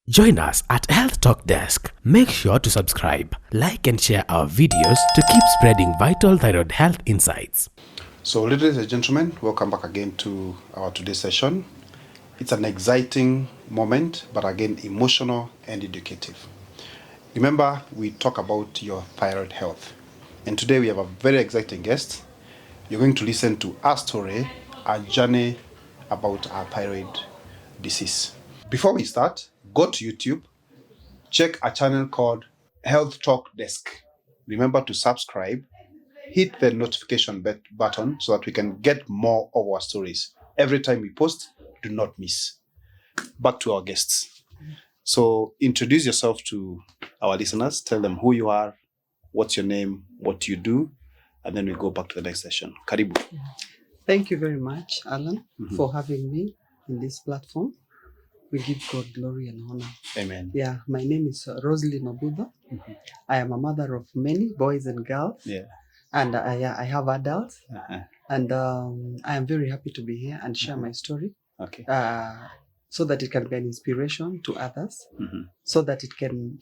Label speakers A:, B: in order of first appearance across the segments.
A: Join us at Health Talk Desk. Make sure to subscribe, like and share our videos to keep spreading vital thyroid health insights.
B: So ladies and gentlemen, welcome back again to our today's session. It's an exciting moment, but again emotional and educative. Remember, we talk about your thyroid health. And today we have a very exciting guest. You're going to listen to our story, our journey about our thyroid disease. Before we start, go to YouTube, check a channel called Health Talk Desk. Remember to subscribe, hit the notification button so that we can get more of our stories. Every time we post, do not miss. Back to our guests. So introduce yourself to our listeners. Tell them who you are, what's your name, what you do, and then we go back to the next session. Karibu.
C: Thank you very much, Alan, for having me in this platform. We give God glory and honor.
B: Amen.
C: Yeah, my name is Roseline. I am a mother of many boys and girls.
B: Yeah.
C: And I have adults.
B: Uh-huh.
C: And I am very happy to be here and share my story.
B: Okay.
C: So that it can be an inspiration to others. So that it can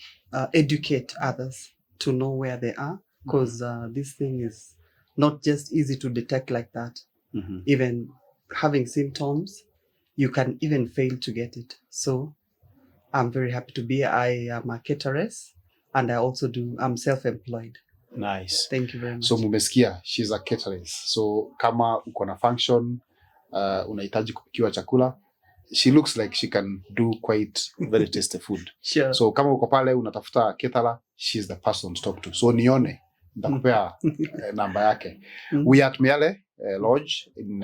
C: educate others to know where they are. Because this thing is not just easy to detect like that. Even having symptoms, you can even fail to get it. So I'm very happy to be here. I am a cateress and I also I'm self-employed.
B: Nice.
C: Thank you very much.
B: So mumesikia, she's a cateress. So kama uko na function, unahitaji kupikiwa chakula, she looks like she can do quite very tasty food.
C: Sure.
B: So kama uko pale unatafuta caterer, she's the person to talk to. So nione, nitakupea namba yake. We are at Miale Lodge in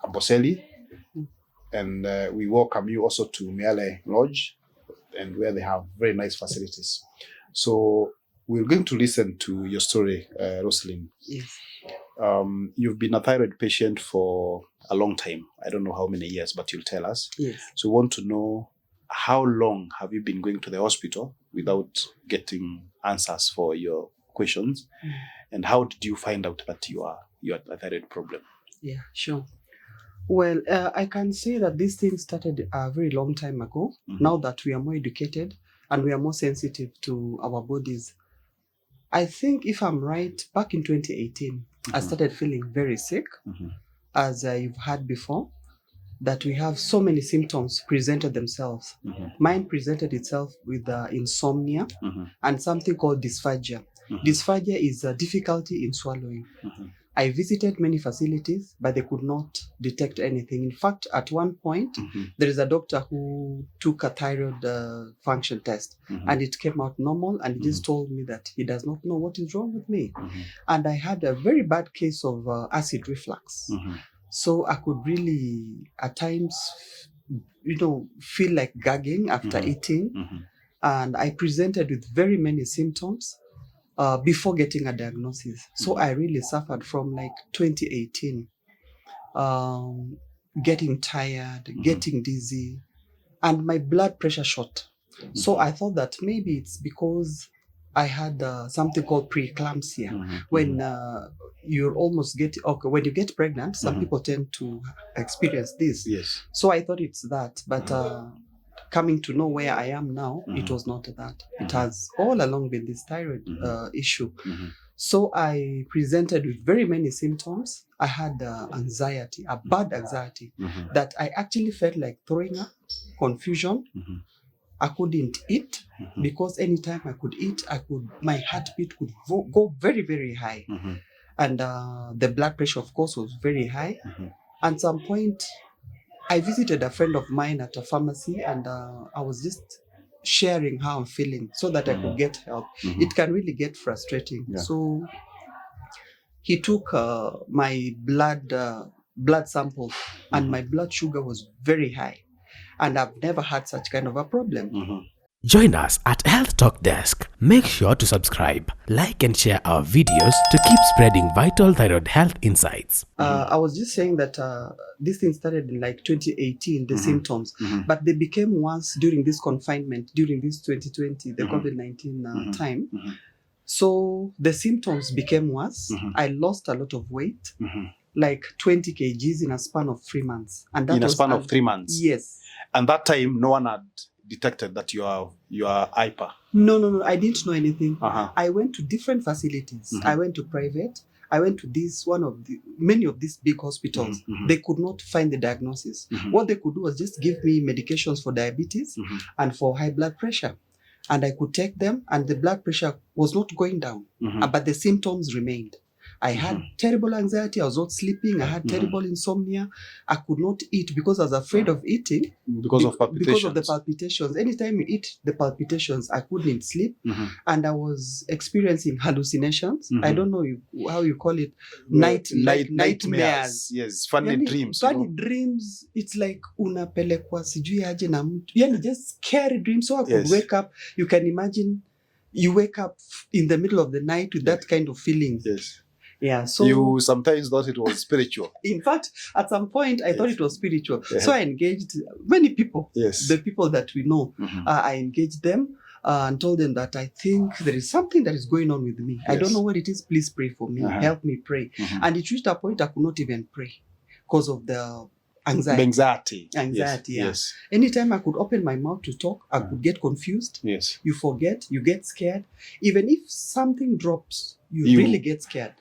B: Amboseli. And we welcome you also to Miale Lodge, and where they have very nice facilities. So we're going to listen to your story, Roseline.
C: Yes.
B: You've been a thyroid patient for a long time. I don't know how many years, but you'll tell us.
C: Yes.
B: So we want to know, how long have you been going to the hospital without getting answers for your questions? And how did you find out that you had a thyroid problem?
C: Yeah, sure. Well, I can say that this thing started a very long time ago. Now that we are more educated and we are more sensitive to our bodies. I think if I'm right, back in 2018, I started feeling very sick, as you've heard before, that we have so many symptoms presented themselves. Mine presented itself with insomnia and something called dysphagia. Dysphagia is a difficulty in swallowing. I visited many facilities, but they could not detect anything. In fact, at one point, there is a doctor who took a thyroid function test, and it came out normal, and he just told me that he does not know what is wrong with me. And I had a very bad case of acid reflux. So I could really, at times, feel like gagging after eating. And I presented with very many symptoms before getting a diagnosis. So I really suffered from like 2018, getting tired, getting dizzy, and my blood pressure shot. So I thought that maybe it's because I had something called preeclampsia. When you're almost when you get pregnant, some people tend to experience this.
B: Yes.
C: So I thought it's that, but coming to know where I am now, it was not that. It has all along been this thyroid issue. So I presented with very many symptoms. I had anxiety, a bad anxiety, that I actually felt like throwing up, confusion. I couldn't eat because anytime I could eat, my heartbeat could go very, very high. And the blood pressure, of course, was very high. At some point, I visited a friend of mine at a pharmacy, and I was just sharing how I'm feeling so that I could get help. It can really get frustrating. Yeah. So he took my blood sample, and my blood sugar was very high. And I've never had such kind of a problem.
A: Join us at Health Talk Desk. Make sure to subscribe, like and share our videos to keep spreading vital thyroid health insights.
C: I was just saying that this thing started in like 2018, the symptoms, but they became worse during this confinement, during this 2020, the COVID-19 time. So the symptoms became worse. I lost a lot of weight, like 20 kgs in a span of 3 months. And that
B: in a span of 3 months?
C: Yes.
B: And that time, no one had detected that you are hyper?
C: No. I didn't know anything.
B: Uh-huh.
C: I went to different facilities.
B: Mhm.
C: I went to private. I went to many of these big hospitals.
B: Mhm.
C: They could not find the diagnosis.
B: Mhm.
C: What they could do was just give me medications for diabetes
B: Mhm.
C: and for high blood pressure. And I could take them, and the blood pressure was not going down,
B: Mhm.
C: but the symptoms remained. I had terrible anxiety. I was not sleeping. I had terrible insomnia. I could not eat because I was afraid of eating.
B: Because of palpitations.
C: Because of the palpitations. Anytime you eat the palpitations, I couldn't sleep. And I was experiencing hallucinations. I don't know how you call it. Nightmares.
B: Yes, funny dreams.
C: Funny dreams. It's like unapelekwa sijui aje na mtu. Yani just scary dreams. So I could wake up. You can imagine you wake up in the middle of the night with that kind of feeling.
B: Yes.
C: Yeah, so
B: you sometimes thought it was spiritual.
C: In fact, at some point, I thought it was spiritual.
B: Yeah.
C: So I engaged many people.
B: Yes.
C: The people that we know. I engaged them and told them that I think there is something that is going on with me. I don't know what it is. Please pray for me. Help me pray. And it reached a point I could not even pray because of the anxiety.
B: Anxiety,
C: yeah.
B: Yes.
C: Anytime I could open my mouth to talk, I could get confused.
B: Yes.
C: You forget, you get scared. Even if something drops, you really get scared.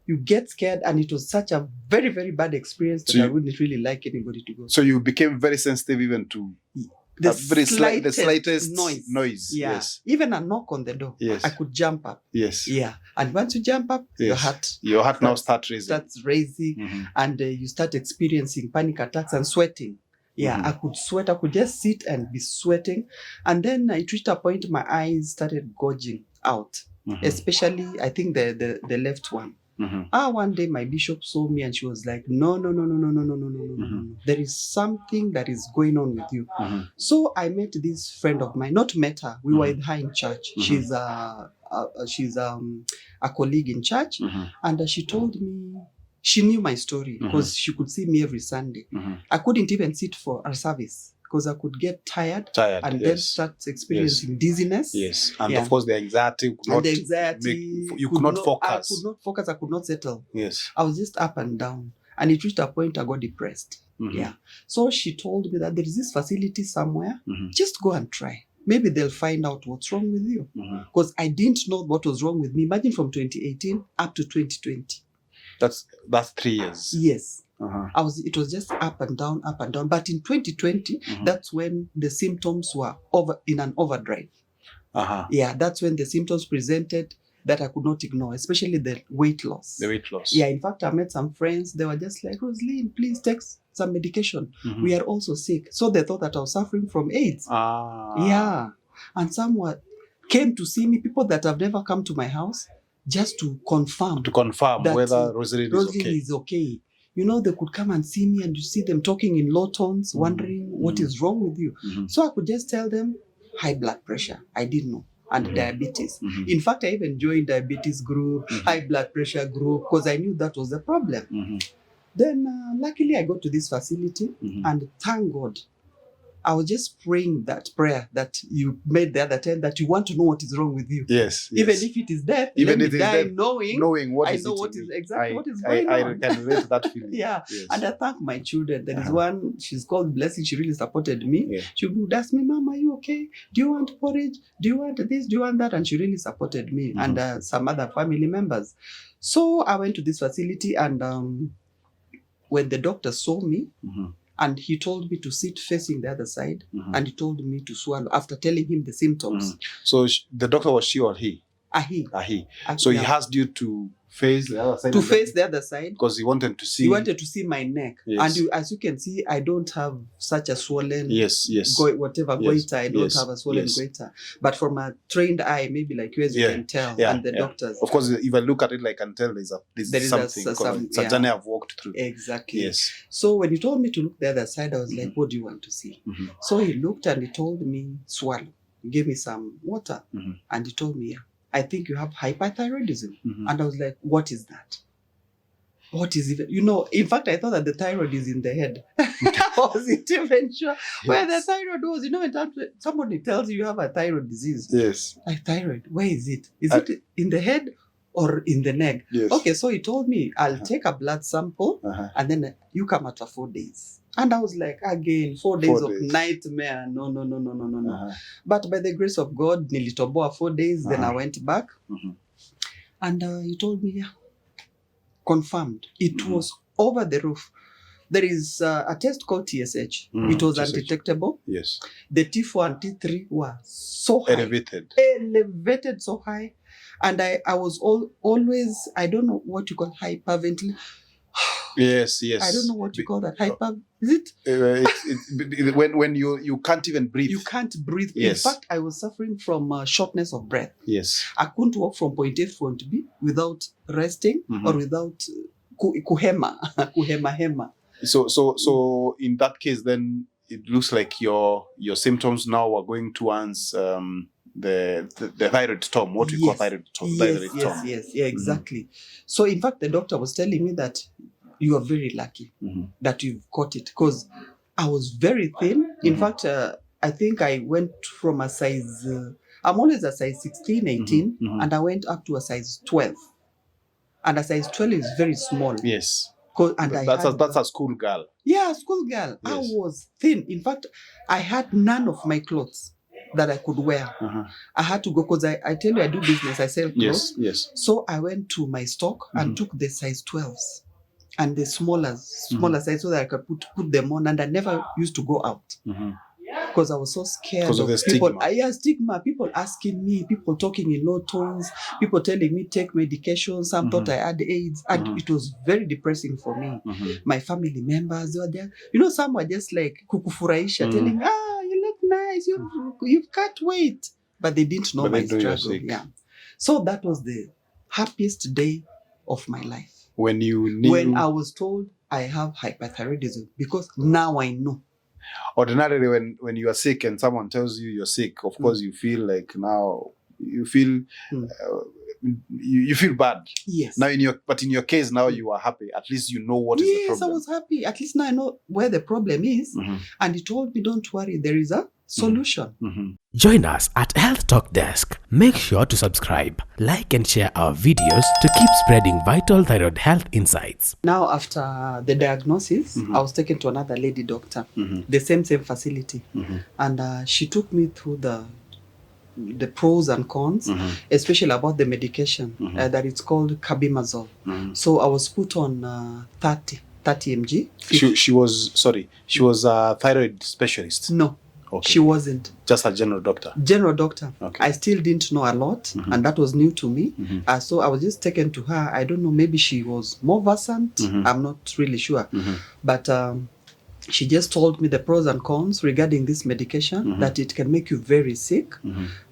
C: You get scared, and it was such a very, very bad experience that I wouldn't really like anybody to go.
B: So you became very sensitive even to
C: the
B: slightest noise.
C: Yeah.
B: Yes.
C: Even a knock on the door.
B: Yes.
C: I could jump up.
B: Yes.
C: Yeah. And once you jump up, your heart
B: now starts raising.
C: Starts raising, and you start experiencing panic attacks and sweating. Yeah, I could sweat. I could just sit and be sweating. And then it reached a point my eyes started gorging out, especially, I think, the left one. One day my bishop saw me and she was like, no. There is something that is going on with you. So I met this friend of mine, not met her. We were with her in church. She's a colleague in church. And she told me, she knew my story because she could see me every Sunday. I couldn't even sit for a service because I could get tired and then start experiencing dizziness.
B: Yes, and of course the anxiety could not you could not focus.
C: I could not focus. I could not settle.
B: Yes,
C: I was just up and down, and it reached a point I got depressed. Yeah, so she told me that there is this facility somewhere. Just go and try. Maybe they'll find out what's wrong with you. Because I didn't know what was wrong with me. Imagine from 2018 up to 2020.
B: That's 3 years.
C: Yes. It was just up and down. But in 2020, that's when the symptoms were in an overdrive. Yeah, that's when the symptoms presented that I could not ignore, especially the weight loss. Yeah, in fact, I met some friends. They were just like, Roseline, please take some medication. We are also sick. So they thought that I was suffering from AIDS. Yeah. And some came to see me, people that have never come to my house, just to confirm that
B: whether Roseline
C: is okay. You know, they could come and see me and you see them talking in low tones, wondering what is wrong with you. So I could just tell them high blood pressure. I didn't know. And diabetes. In fact, I even joined diabetes group, high blood pressure group, because I knew that was the problem. Then luckily I got to this facility and thank God, I was just praying that prayer that you made the other time, that you want to know what is wrong with you.
B: Yes.
C: Even if it is death, let me die knowing what is going on.
B: I can relate to that feeling.
C: Yeah. Yes. And I thank my children. There is one, she's called Blessing. She really supported me. Yeah. She would ask me, Mom, are you okay? Do you want porridge? Do you want this? Do you want that? And she really supported me and some other family members. So I went to this facility, and when the doctor saw me, and he told me to sit facing the other side, and he told me to swallow after telling him the symptoms.
B: So the doctor was she or he?
C: He.
B: So he asked you to face the other side.
C: To face the other side.
B: Because he wanted to see.
C: He wanted to see my neck.
B: Yes.
C: And as you can see, I don't have such a swollen.
B: Yes.
C: Goiter. I don't have a swollen goiter. But from a trained eye, maybe like yours, you can tell. And the doctors.
B: Of course, if I look at it, I can tell there's something. It's a journey I've walked through.
C: Exactly.
B: Yes.
C: So when he told me to look the other side, I was like, what do you want to see? So he looked and he told me, swallow. He gave me some water. And he told me, I think you have hyperthyroidism. And I was like, what is that? What is it? You know, in fact, I thought that the thyroid is in the head. I wasn't even sure where the thyroid was. You know, in terms somebody tells you have a thyroid disease.
B: Yes.
C: Like, thyroid, where is it? Is it in the head or in the neck.
B: Yes.
C: Okay, so he told me, I'll take a blood sample and then you come after 4 days. And I was like, again, 4 days of nightmare. No. But by the grace of God, nilitoboa 4 days, then I went back. And he told me, yeah, confirmed. It was over the roof. There is a test called TSH. It was undetectable.
B: Yes.
C: The T4 and T3 were so high. Elevated so high. And I was always, I don't know what you call hyperventilation.
B: Yes.
C: I don't know what you call that. Hyper, is it?
B: When you can't even breathe.
C: You can't breathe.
B: Yes.
C: In fact, I was suffering from shortness of breath.
B: Yes.
C: I couldn't walk from point A to point B without resting or without kuhema.
B: So in that case, then it looks like your symptoms now are going towards the thyroid storm. What we call thyroid storm.
C: Yes, exactly. So in fact, the doctor was telling me that you are very lucky that you've caught it, because I was very thin. In fact, I think I went from a size, I'm always a size 16, 18, and I went up to a size 12. And a size 12 is very small.
B: Yes.
C: And
B: that's a school girl.
C: Yeah, school girl. Yes. I was thin. In fact, I had none of my clothes that I could wear. I had to go, because I tell you, I do business, I sell clothes.
B: Yes.
C: So I went to my stock and took the size 12s and the smaller size, so that I could put them on. And I never used to go out because I was so scared of
B: the
C: people.
B: Stigma.
C: Stigma. People asking me, people talking in low tones, people telling me take medication. Some thought I had AIDS, and it was very depressing for me. My family members were there. You know, some were just like kukufuraisha, telling, you look nice, you've cut weight, but they didn't know my struggle. Yeah, so that was the happiest day of my life.
B: When you knew,
C: when I was told I have hyperthyroidism, because now I know.
B: Ordinarily, when you are sick and someone tells you you're sick, of course you feel like now you feel you feel bad.
C: Yes.
B: Now in your case now you are happy. At least you know what is the problem. Yes,
C: I was happy. At least now I know where the problem is. And he told me, don't worry, there is a solution.
A: Join us at Health Talk Desk. Make sure to subscribe, like and share our videos to keep spreading vital thyroid health insights.
C: Now after the diagnosis, I was taken to another lady doctor, the same facility. And she took me through the pros and cons, especially about the medication that it's called carbimazole. So I was put on 30 mg.
B: She was a thyroid specialist?
C: No. Okay. She wasn't.
B: Just a general doctor?
C: General doctor.
B: Okay.
C: I still didn't know a lot, and that was new to me. So I was just taken to her. I don't know, maybe she was more versant. I'm not really sure. But she just told me the pros and cons regarding this medication, that it can make you very sick.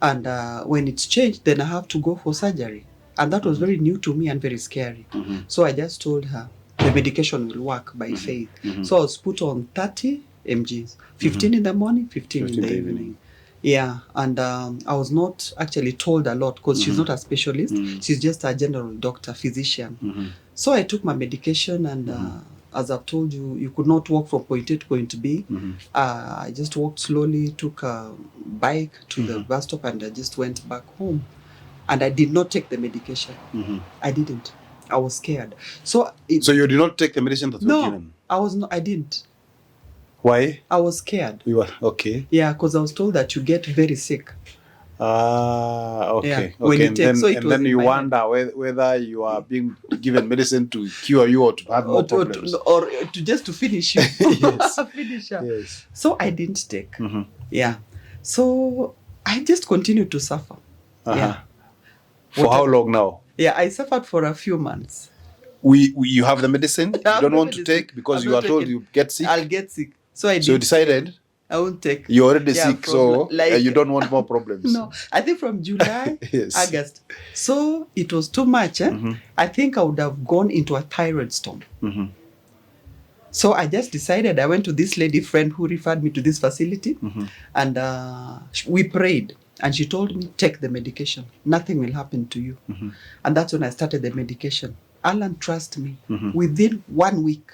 C: And when it's changed, then I have to go for surgery. And that was very new to me and very scary. So I just told her the medication will work by faith. So I was put on 30 mgs, 15 in the morning, 15 in the evening. Yeah, and I was not actually told a lot, because she's not a specialist. She's just a general doctor, physician. So I took my medication, and as I've told you, you could not walk from point A to point B. I just walked slowly, took a bike to the bus stop, and I just went back home. And I did not take the medication. I didn't. I was scared. So
B: you did not take the medicine that you were given?
C: No, I didn't.
B: Why?
C: I was scared.
B: You were okay.
C: Yeah, because I was told that you get very sick.
B: Okay.
C: Yeah,
B: Okay.
C: when you take,
B: and then you wonder whether you are being given medicine to cure you or to have more problems.
C: Or to just to finish you.
B: Yes.
C: Finish her.
B: Yes.
C: So I didn't take. Yeah. So I just continued to suffer. Yeah.
B: For how long now?
C: Yeah, I suffered for a few months.
B: You have the medicine you don't want to take because you are told you get sick?
C: I'll get sick. So I
B: decided
C: I won't take.
B: You're already sick, so you don't want more problems.
C: No, I think from July,
B: yes.
C: August. So it was too much. I think I would have gone into a thyroid storm. So I just decided, I went to this lady friend who referred me to this facility, and we prayed. And she told me, take the medication. Nothing will happen to you. And that's when I started the medication. Alan, trust me, within 1 week,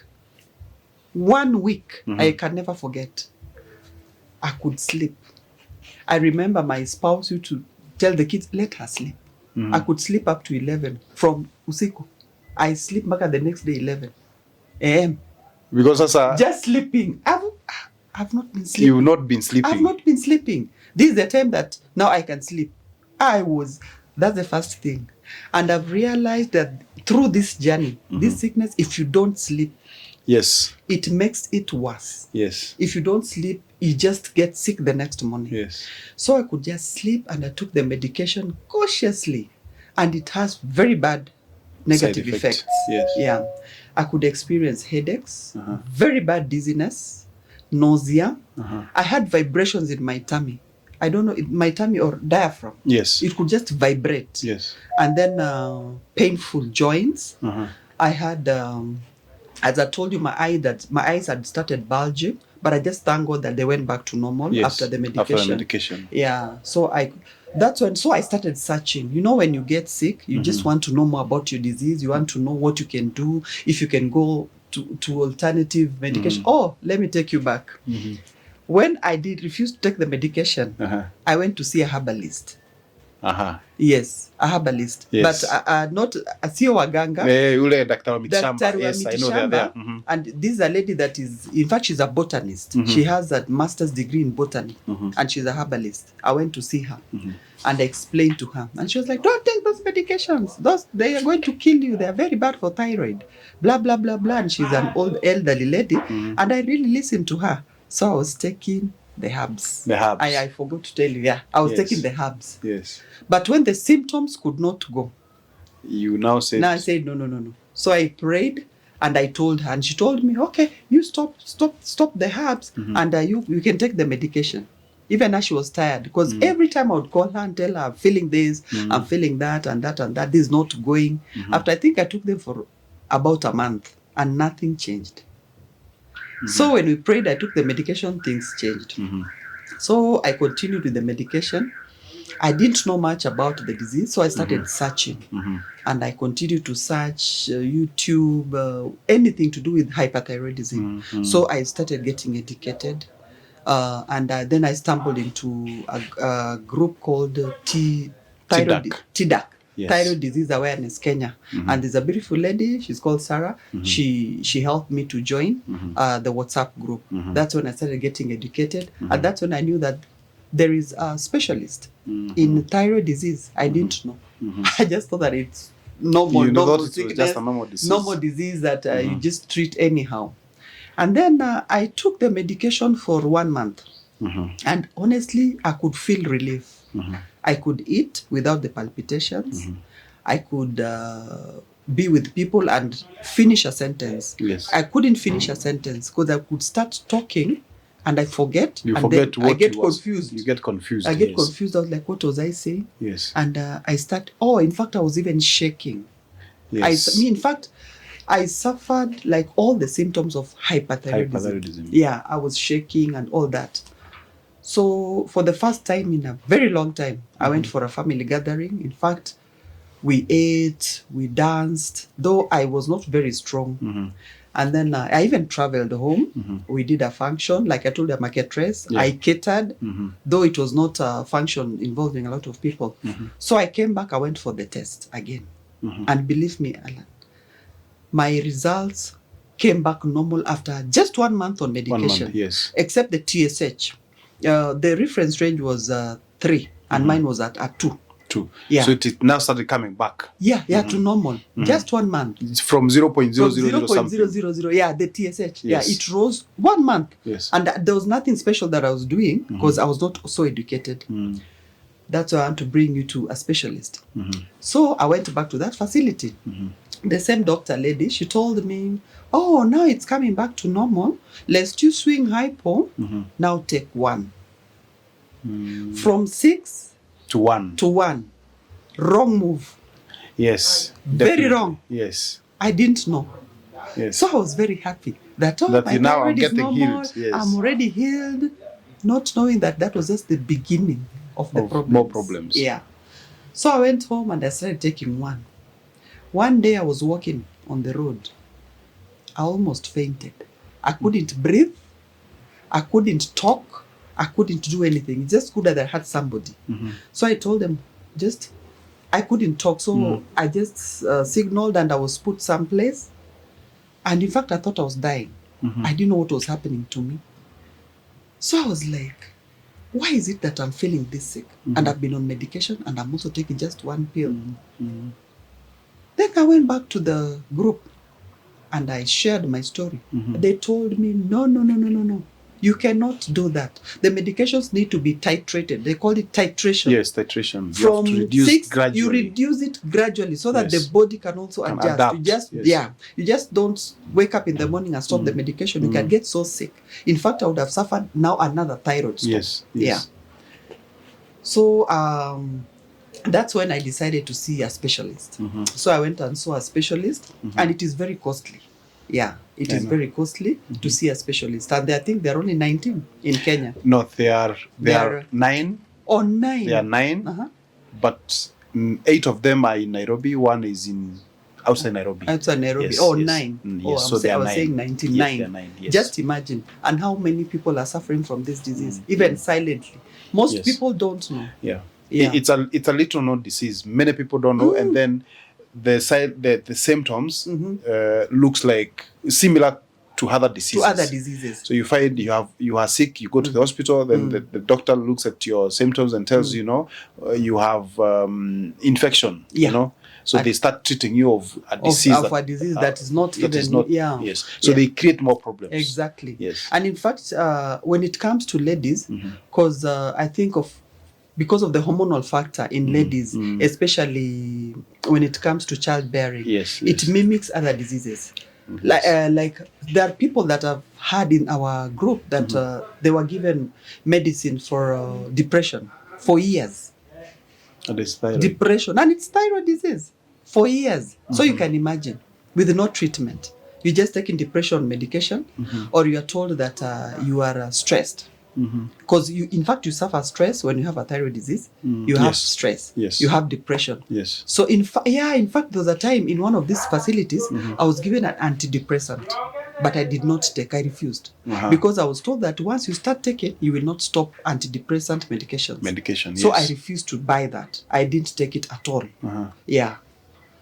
C: I can never forget, I could sleep. I remember my spouse used to tell the kids, let her sleep. I could sleep up to 11 from usiku. I sleep back at the next day 11 a.m.
B: Because as
C: just sleeping. I've not been sleeping.
B: you've not been sleeping.
C: I've not been sleeping. This is the time that now I can sleep. That's the first thing. And I've realized that through this journey, this sickness, if you don't sleep,
B: Yes.
C: it makes it worse.
B: Yes.
C: If you don't sleep, you just get sick the next morning.
B: Yes.
C: So I could just sleep, and I took the medication cautiously, and it has very bad negative
B: Side effect.
C: effects.
B: Yes.
C: Yeah. I could experience headaches, very bad dizziness, nausea. I had vibrations in my tummy. I don't know, my tummy or diaphragm.
B: Yes.
C: It could just vibrate.
B: Yes.
C: And then painful joints. I had, as I told you, my eyes had started bulging, but I just thank God that they went back to normal after the medication.
B: After the medication.
C: Yeah. So I started searching. You know, when you get sick, you just want to know more about your disease. You want to know what you can do, if you can go to alternative medication. Oh, let me take you back. When I refuse to take the medication, I went to see a herbalist. Yes, a herbalist.
B: Yes.
C: But not a sio waganga.
B: Ule daktari wa mitishamba.
C: Daktari wa
B: Yes, I know they're there.
C: mitishamba. And this is a lady that is, in fact, she's a botanist. She has a master's degree in botany, and she's a herbalist. I went to see her, and I explained to her, and she was like, "Don't take those medications. They are going to kill you. They are very bad for thyroid." Blah blah blah blah. And she's an old elderly lady, and I really listened to her. So I was taking the herbs.
B: The herbs.
C: I forgot to tell you. Yeah, I was taking the herbs.
B: Yes.
C: But when the symptoms could not go,
B: You now said.
C: I said no. So I prayed, and I told her, and she told me, "Okay, you stop the herbs, and you can take the medication." Even as she was tired, because every time I would call her and tell her, "I'm feeling this, I'm feeling that, and that, and that. This is not going." After I think I took them for about a month, and nothing changed. So when we prayed, I took the medication, things changed. So I continued with the medication. I didn't know much about the disease, so I started searching. And I continued to search YouTube, anything to do with hyperthyroidism. So I started getting educated. And then I stumbled into a group called TDAC.
B: Yes.
C: Thyroid Disease Awareness Kenya. And there's a beautiful lady, she's called Sarah. She helped me to join the WhatsApp group. That's when I started getting educated. And that's when I knew that there is a specialist in thyroid disease. I didn't know. I just thought that it's normal sickness,
B: just a normal disease.
C: Normal disease that you just treat anyhow. And then I took the medication for 1 month. And honestly, I could feel relief. I could eat without the palpitations. I could be with people and finish a sentence.
B: Yes.
C: I couldn't finish a sentence because I could start talking and I forget.
B: You
C: and
B: forget
C: then
B: what
C: I get
B: you was-
C: confused.
B: You get confused.
C: I get
B: yes.
C: confused. I was like, what was I saying?
B: Yes.
C: And in fact, I was even shaking.
B: Yes.
C: In fact, I suffered like all the symptoms of hyperthyroidism. Yeah, I was shaking and all that. So for the first time in a very long time, I went for a family gathering. In fact, we ate, we danced, though I was not very strong. And then I even traveled home. We did a function, like I told you, I'm a cateress. I catered, though it was not a function involving a lot of people. So I came back, I went for the test again. And believe me, Alan, my results came back normal after just 1 month on medication.
B: 1 month, yes.
C: Except the TSH. The reference range was 3, and mine was at 2.
B: 2.
C: Yeah.
B: So it now started coming back.
C: Yeah, to normal. Just 1 month.
B: It's from 0.000 something.
C: 0.000, yeah, the TSH.
B: Yes.
C: Yeah, it rose 1 month.
B: Yes.
C: And there was nothing special that I was doing because I was not so educated. That's why I want to bring you to a specialist. So I went back to that facility. The same doctor lady, she told me, "Oh, now it's coming back to normal. Let's you swing hypo. Now take 1. From 6
B: To 1.
C: to 1. Wrong move.
B: Yes.
C: Very
B: definitely.
C: wrong.
B: Yes.
C: I didn't know.
B: Yes.
C: So I was very happy that
B: That
C: my
B: you now are
C: thyroid is
B: getting
C: normal.
B: healed, yes.
C: I'm already healed, not knowing that that was just the beginning of the problems.
B: more problems.
C: Yeah. So I went home and I started taking 1. One day I was walking on the road. I almost fainted. I couldn't breathe. I couldn't talk. I couldn't do anything. It's just good that I had somebody. So I told them, I couldn't talk, so I just signaled and I was put someplace. And in fact, I thought I was dying. I didn't know what was happening to me. So I was like, why is it that I'm feeling this sick? And I've been on medication and I'm also taking just one pill. Then I went back to the group and I shared my story. They told me, no. You cannot do that. The medications need to be titrated. They call it titration.
B: Yes, titration. You
C: From
B: have to reduce
C: 6,
B: gradually.
C: you reduce it gradually so that the body can also adjust.
B: Adapt.
C: You just you just don't wake up in the morning and stop the medication. You can get so sick. In fact, I would have suffered now another thyroid stop.
B: Yes.
C: Yeah. So that's when I decided to see a specialist. So I went and saw a specialist, and it is very costly. Yeah, it is very costly to see a specialist. And I think there are only 19 in Kenya.
B: No, there are 9.
C: Oh, 9.
B: There are 9, but 8 of them are in Nairobi. One is in outside Nairobi.
C: Outside Nairobi.
B: Yes,
C: 9.
B: Yes,
C: So I was
B: 9.
C: saying 99.
B: Yes, they are 9. Yes.
C: Just imagine. And how many people are suffering from this disease, even silently. Most people don't know.
B: Yeah. It's a little known disease. Many people don't know, and then the symptoms looks like similar to other diseases. So you find you are sick, you go to the hospital, then the doctor looks at your symptoms and tells you you have infection. You know, so they start treating you of a disease
C: that is not even.
B: Yes. So they create more problems.
C: Exactly.
B: Yes.
C: And in fact, when it comes to ladies, because I think because of the hormonal factor in ladies, especially when it comes to childbearing, it mimics other diseases. Like there are people that I've had in our group that they were given medicine for depression for years.
B: And it's thyroid.
C: Depression, and it's thyroid disease for years. So you can imagine, with no treatment, you're just taking depression medication, or you are told that you are stressed. Because in fact you suffer stress when you have a thyroid disease. You have stress.
B: Yes.
C: You have depression.
B: Yes.
C: So in fact there was a time in one of these facilities I was given an antidepressant, but I did not take. I refused because I was told that once you start taking, you will not stop antidepressant medications. So I refused to buy that. I didn't take it at all. Yeah.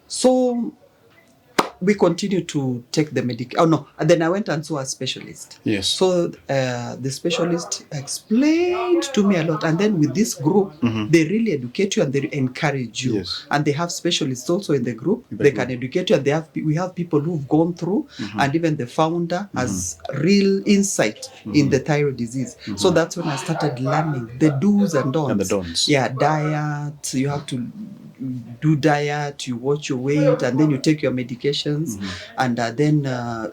C: So we continued to take the medication. Oh no! And then I went and saw a specialist.
B: Yes.
C: So the specialist explained to me a lot, and then with this group, they really educate you and they encourage you.
B: Yes.
C: And they have specialists also in the group. They can educate you, and we have people who've gone through, and even the founder has real insight in the thyroid disease. So that's when I started learning the do's and don'ts.
B: And the don'ts.
C: Yeah, diet. You have to do diet, you watch your weight, and then you take your medications, and then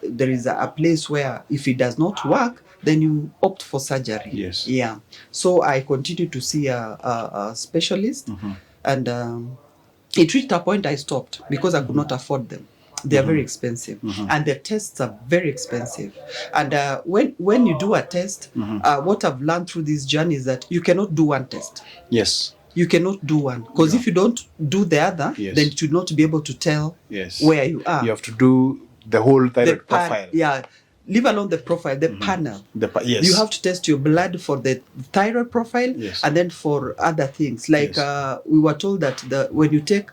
C: there is a place where if it does not work, then you opt for surgery.
B: Yes.
C: Yeah. So I continued to see a specialist, and it reached a point I stopped because I could not afford them. They are very expensive, and the tests are very expensive. And when you do a test, what I've learned through this journey is that you cannot do one test.
B: Yes.
C: You cannot do one, because if you don't do the other, then you should not be able to tell where you are.
B: You have to do the whole thyroid profile.
C: Yeah, leave alone the profile, the panel. You have to test your blood for the thyroid profile, and then for other things. Like we were told that when you take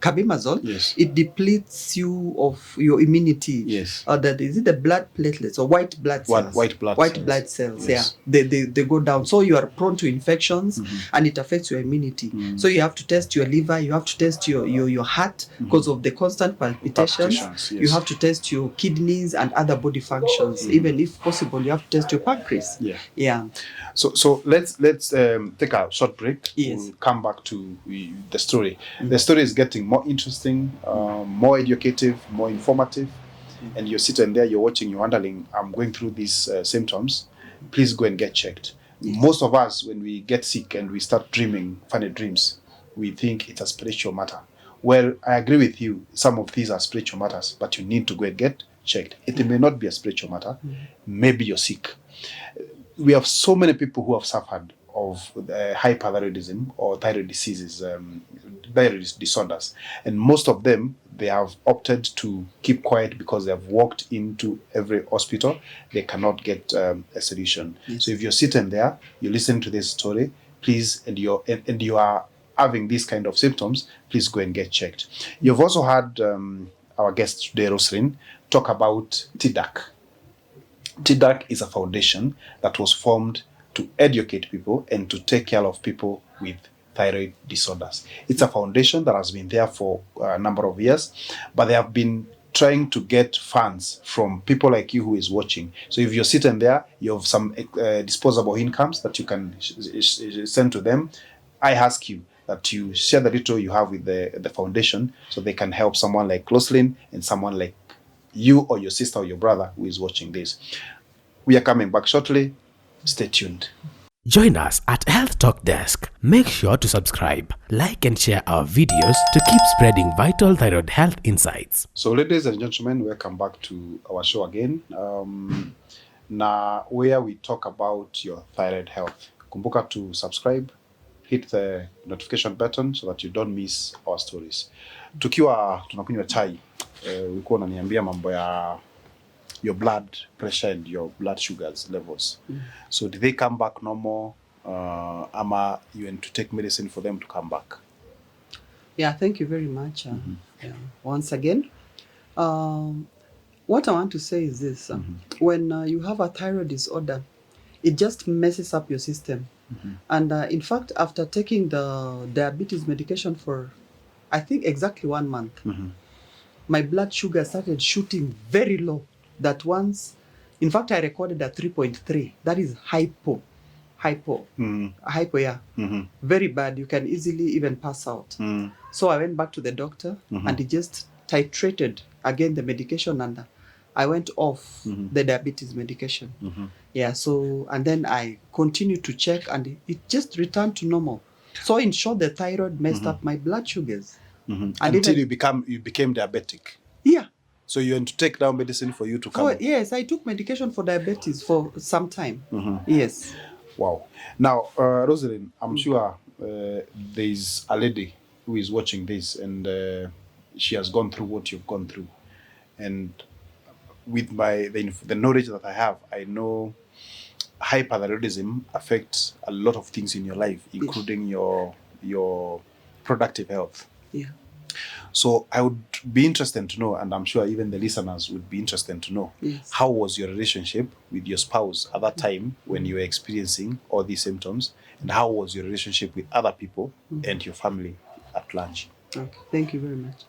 C: carbimazole, it depletes you of your immunity. That is it the blood platelets or white blood cells?
B: White blood
C: cells. Yeah, they go down. So you are prone to infections, and it affects your immunity. So you have to test your liver. You have to test your heart because of the constant palpitations. You have to test your kidneys and other body functions. Even if possible, you have to test your pancreas.
B: So let's take a short break. We'll come back to the story. The story is getting more interesting, more educative, more informative. And you're sitting there, you're watching, you're wondering, I'm going through these symptoms. Please go and get checked. Most of us, when we get sick and we start dreaming funny dreams, we think it's a spiritual matter. Well, I agree with you. Some of these are spiritual matters, but you need to go and get checked. It may not be a spiritual matter. Maybe you're sick. We have so many people who have suffered of hyperthyroidism or thyroid diseases, thyroid disorders, and most of them, they have opted to keep quiet because they have walked into every hospital. They cannot get a solution. So if you're sitting there, you listen to this story, please, and you are having these kind of symptoms, please go and get checked. You've also had our guest today, Roseline, talk about TDAC. TDAC is a foundation that was formed to educate people and to take care of people with thyroid disorders. It's a foundation that has been there for a number of years, but they have been trying to get funds from people like you who is watching. So if you're sitting there, you have some disposable incomes that you can send to them. I ask you that you share the little you have with the foundation so they can help someone like Roseline and someone like you or your sister or your brother who is watching this. We are coming back shortly. Stay tuned.
A: Join us at Health Talk Desk. Make sure to subscribe, like and share our videos to keep spreading vital thyroid health insights.
B: So ladies and gentlemen, welcome back to our show again. Now where we talk about your thyroid health. Kumbuka to subscribe, hit the notification button so that you don't miss our stories. Tukiwa tunakunywa chai, ulikuwa unaniambia mambo ya your blood pressure and your blood sugars levels. So did they come back normal? Ama you went to take medicine for them to come back?
C: Yeah, thank you very much. Yeah. Once again, what I want to say is this. When you have a thyroid disorder, it just messes up your system. And in fact, after taking the diabetes medication for, I think, exactly 1 month, my blood sugar started shooting very low. That once, in fact, I recorded at 3.3. That is hypo, yeah. Very bad. You can easily even pass out. So I went back to the doctor and he just titrated again the medication, and I went off the diabetes medication. Yeah, so, and then I continued to check and it just returned to normal. So in short, the thyroid messed up my blood sugars. And
B: until
C: even,
B: you became diabetic.
C: Yeah.
B: So you went to take down medicine for you to come.
C: Yes, I took medication for diabetes for some time. Yes.
B: Wow. Now, Roseline, I'm sure there's a lady who is watching this and she has gone through what you've gone through. And with the knowledge that I have, I know hyperthyroidism affects a lot of things in your life, including your productive health.
C: Yeah.
B: So I would be interested to know, and I'm sure even the listeners would be interested to know, how was your relationship with your spouse at that time when you were experiencing all these symptoms, and how was your relationship with other people and your family at large?
C: Okay, thank you very much.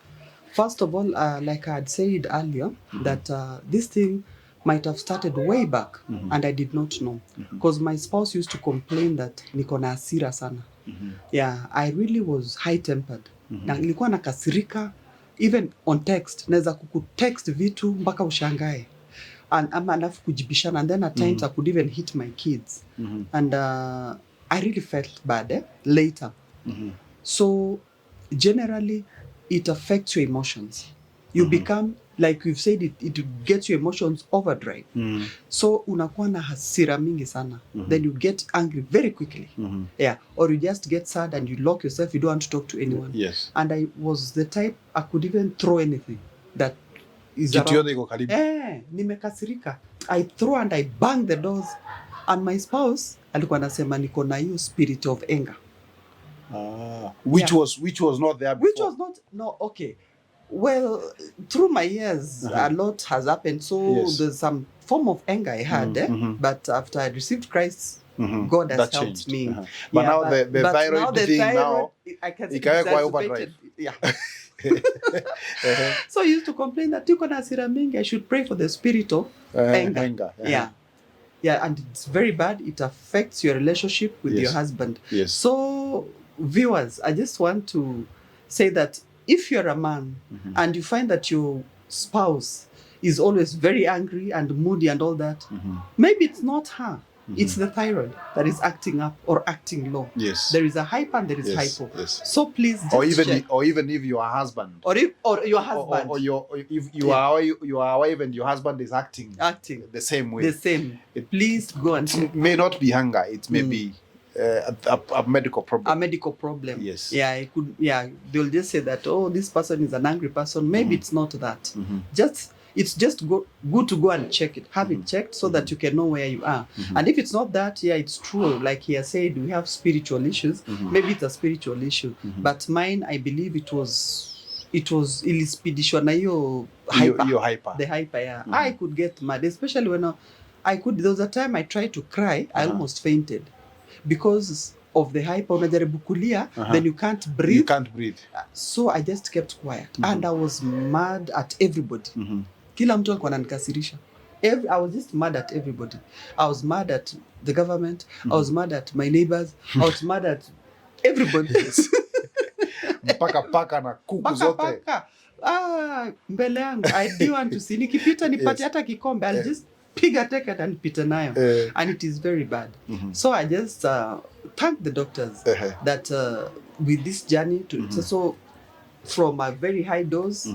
C: First of all, like I had said earlier, that this thing might have started way back and I did not know. Because my spouse used to complain that niko na hasira sana. Yeah, I really was high-tempered. Na nilikuwa nakasirika, even on text, naweza kukutext vitu mpaka ushangae. Ama alafu kujibishana, and then at times I could even hit my kids. And I really felt bad later. So generally, it affects your emotions. You become, like we've said, it gets your emotions overdrive. So unakuwa na hasira mingi sana. Then you get angry very quickly. Yeah. Or you just get sad and you lock yourself, you don't want to talk to anyone.
B: Yes.
C: And I was the type, I could even throw anything that is around. Nimekasirika. I throw and I bang the doors. And my spouse, alikuwa anasema niko na hiyo spirit of anger.
B: Which was not there before.
C: Which was not, no, okay. Well, through my years, a lot has happened. So there's some form of anger I had. But after I received Christ, God has helped me.
B: But now the thyroid thing now,
C: I can say exacerbated. Yeah. So I used to complain that tuko na hasira mingi, I should pray for the spirit of anger. Yeah. Yeah, and it's very bad. It affects your relationship with your husband.
B: Yes.
C: So, viewers, I just want to say that if you're a man and you find that your spouse is always very angry and moody and all that, maybe it's not her. It's the thyroid that is acting up or acting low.
B: Yes.
C: There is a hyper and there is hypo.
B: Yes.
C: So please just check.
B: Or even if your husband.
C: Or your husband.
B: Or if you are your wife and your husband is acting the same way.
C: The same. Please go and check.
B: It may not be hunger. It may be a medical problem.
C: A medical problem.
B: Yes.
C: Yeah, it could. Yeah, they'll just say that, oh, this person is an angry person. Maybe it's not that. Just it's just good to go and check it, have it checked so that you can know where you are. And if it's not that, yeah, it's true. Like he has said, we have spiritual issues. Maybe it's a spiritual issue. But mine, I believe it was ilipidishwa na hiyo hyper. The hyper, yeah. I could get mad, especially when there was a time I tried to cry, I almost fainted because of the hyper. Unajaribu kulia, then you can't breathe. So I just kept quiet. And I was mad at everybody. Kila mtu alikuwa ananikasirisha. I was just mad at everybody. I was mad at the government. I was mad at my neighbors. I was mad at everybody.
B: Paka na kuku zote.
C: Mbele yangu. I do want to see. Nikipita nipate hata kikombe. I'll just piga teke and nipita nayo. And it is very bad. So I just thank the doctors that with this journey, so from a very high dose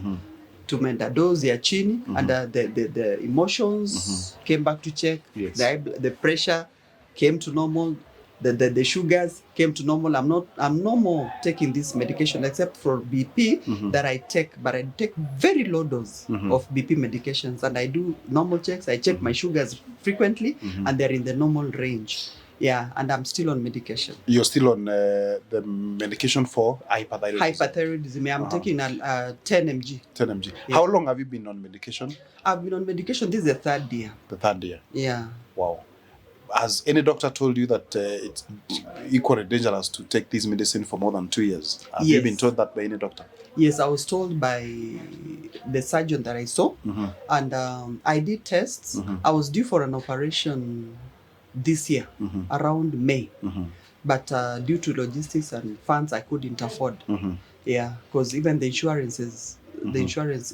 C: tumeenda dose ya chini and the emotions came back to check. The pressure came to normal. The sugars came to normal. I'm no more taking this medication except for BP that I take, but I take very low dose of BP medications, and I do normal checks. I check my sugars frequently and they're in the normal range. Yeah, and I'm still on medication.
B: You're still on the medication for hyperthyroidism?
C: Hyperthyroidism. I'm taking 10 mg. 10 mg.
B: Yeah. How long have you been on medication?
C: I've been on medication. This is the third year.
B: The third year?
C: Yeah.
B: Wow. Has any doctor told you that it's equally dangerous to take this medicine for more than 2 years? Have you been told that by any doctor?
C: Yes, I was told by the surgeon that I saw. And I did tests. I was due for an operation this year, around May. But due to logistics and funds, I couldn't afford. Yeah, because even the insurance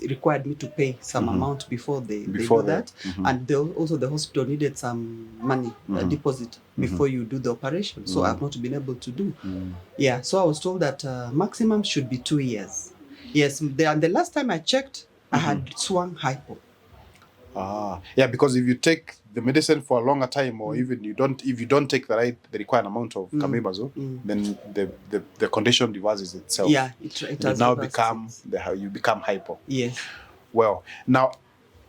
C: required me to pay some amount before they do that. And also the hospital needed some money, a deposit, before you do the operation. So I've not been able to do. Yeah, so I was told that maximum should be 2 years. Yes, and the last time I checked, I had swung hypo.
B: Yeah, because if you take the medicine for a longer time, or even if you don't take the required amount of carbimazo, then the condition reverses itself.
C: Yeah, it has
B: now you become hypo.
C: Yes.
B: Well, now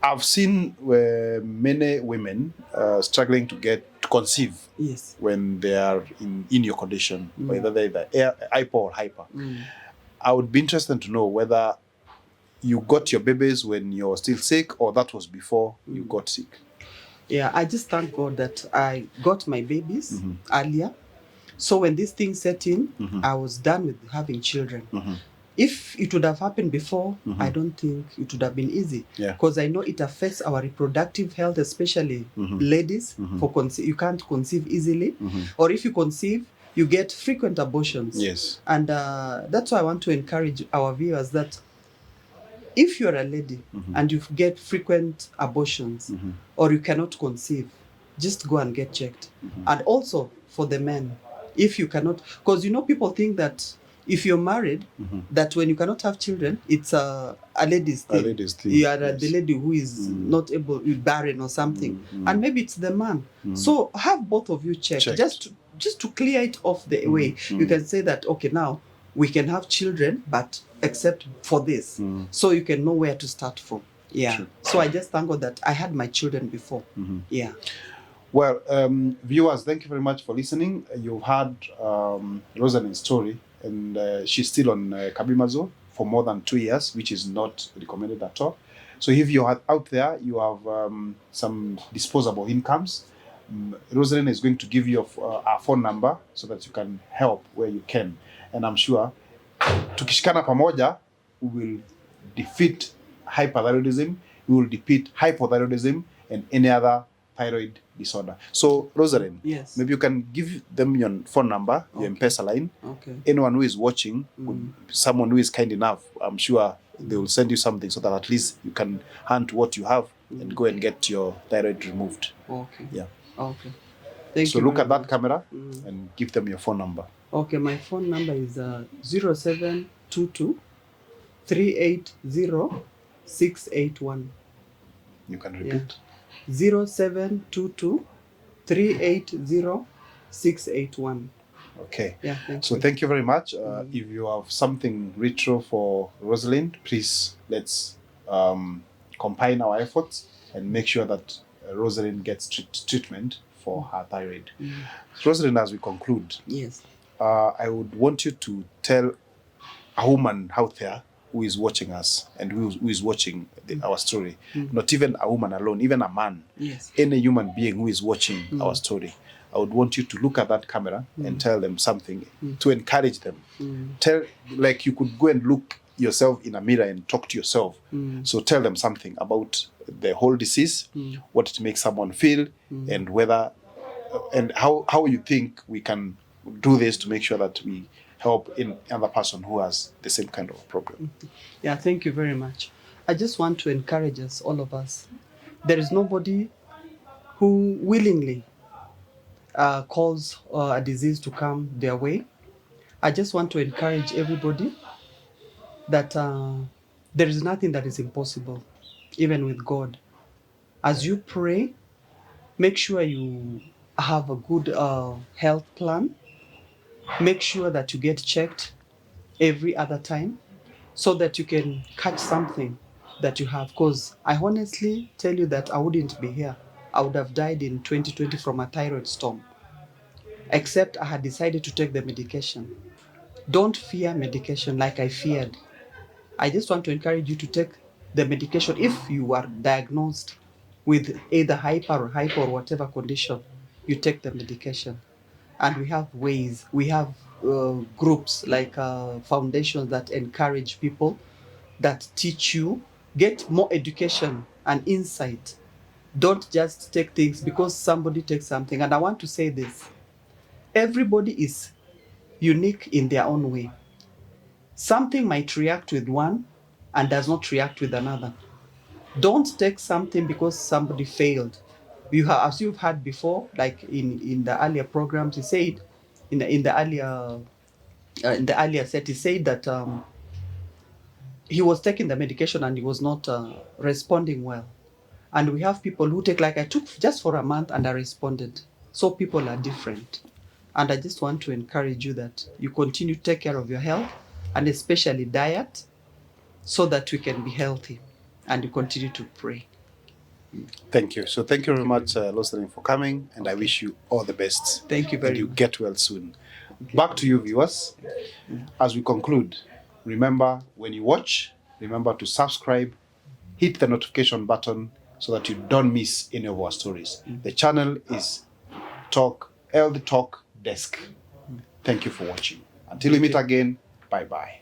B: I've seen many women struggling to conceive.
C: Yes.
B: When they are in your condition, whether they're hypo or hyper. I would be interested to know whether you got your babies when you're still sick, or that was before you got sick.
C: Yeah, I just thank God that I got my babies earlier. So when this thing set in, I was done with having children. If it would have happened before, I don't think it would have been easy. Because I know it affects our reproductive health, especially ladies. You can't conceive easily. Or if you conceive, you get frequent abortions.
B: Yes.
C: And that's why I want to encourage our viewers that if you're a lady and you get frequent abortions or you cannot conceive, just go and get checked. And also for the men, if you cannot, because people think that if you're married, that when you cannot have children, it's a lady's thing. You are the lady who is not able, barren or something. And maybe it's the man. So have both of you checked. Just to clear it off the way. You can say that, okay, now we can have children, but except for this. So you can know where to start from. Yeah. Sure. So I just thank God that I had my children before. Yeah.
B: Well, viewers, thank you very much for listening. You've heard Rosaline's story, and she's still on carbimazo for more than 2 years, which is not recommended at all. So if you are out there, you have some disposable incomes, Roseline is going to give you a phone number so that you can help where you can. And I'm sure tukishikana pamoja, we will defeat hyperthyroidism, we will defeat hypothyroidism and any other thyroid disorder. So, Roseline,
C: yes,
B: maybe you can give them your phone number, your M-Pesa line.
C: Okay.
B: Anyone who is watching, someone who is kind enough, I'm sure they will send you something so that at least you can hunt what you have and go and get your thyroid removed.
C: Okay.
B: Yeah.
C: Okay. Thank you.
B: So look at that camera and give them your phone number.
C: Okay, my phone number is 0722 380 681.
B: You can repeat.
C: 0722 380 681.
B: Okay.
C: Yeah,
B: thank you very much. If you have something retro for Roseline, please let's combine our efforts and make sure that Roseline gets treatment for her thyroid. Roseline, as we conclude,
C: Yes.
B: I would want you to tell a woman out there who is watching us and who is watching our story, not even a woman alone, even a man,
C: Yes.
B: any human being who is watching our story. I would want you to look at that camera and tell them something to encourage them. Tell, like you could go and look yourself in a mirror and talk to yourself. So tell them something about the whole disease, what it makes someone feel, and whether and how you think we can do this to make sure that we help in another person who has the same kind of problem.
C: Yeah, thank you very much. I just want to encourage us, all of us. There is nobody who willingly calls a disease to come their way. I just want to encourage everybody that there is nothing that is impossible, even with God. As you pray, make sure you have a good health plan. Make sure that you get checked every other time so that you can catch something that you have. Because I honestly tell you that I wouldn't be here. I would have died in 2020 from a thyroid storm, except I had decided to take the medication. Don't fear medication like I feared. I just want to encourage you to take the medication if you are diagnosed with either hyper or whatever condition. You take the medication. And we have ways, we have groups like foundations that encourage people, that teach you, get more education and insight. Don't just take things because somebody takes something. And I want to say this, everybody is unique in their own way. Something might react with one and does not react with another. Don't take something because somebody failed. You have, as you've heard before, like in the earlier programs, he said, in the earlier set, he said that he was taking the medication and he was not responding well. And we have people who take, like I took just for a month and I responded. So people are different. And I just want to encourage you that you continue to take care of your health and especially diet so that we can be healthy, and you continue to pray.
B: Thank you. So thank you very much, Roseline, for coming, and I wish you all the best.
C: Thank you very
B: and you
C: much.
B: get well soon. Back to you, viewers. As we conclude, remember, when you watch, remember to subscribe, hit the notification button so that you don't miss any of our stories. The channel is Health Talk Desk. Thank you for watching. Until we meet again, bye-bye.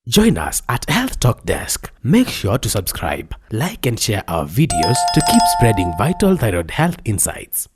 A: Join us at Health Talk Desk. Make sure to subscribe, like and share our videos to keep spreading vital thyroid health insights.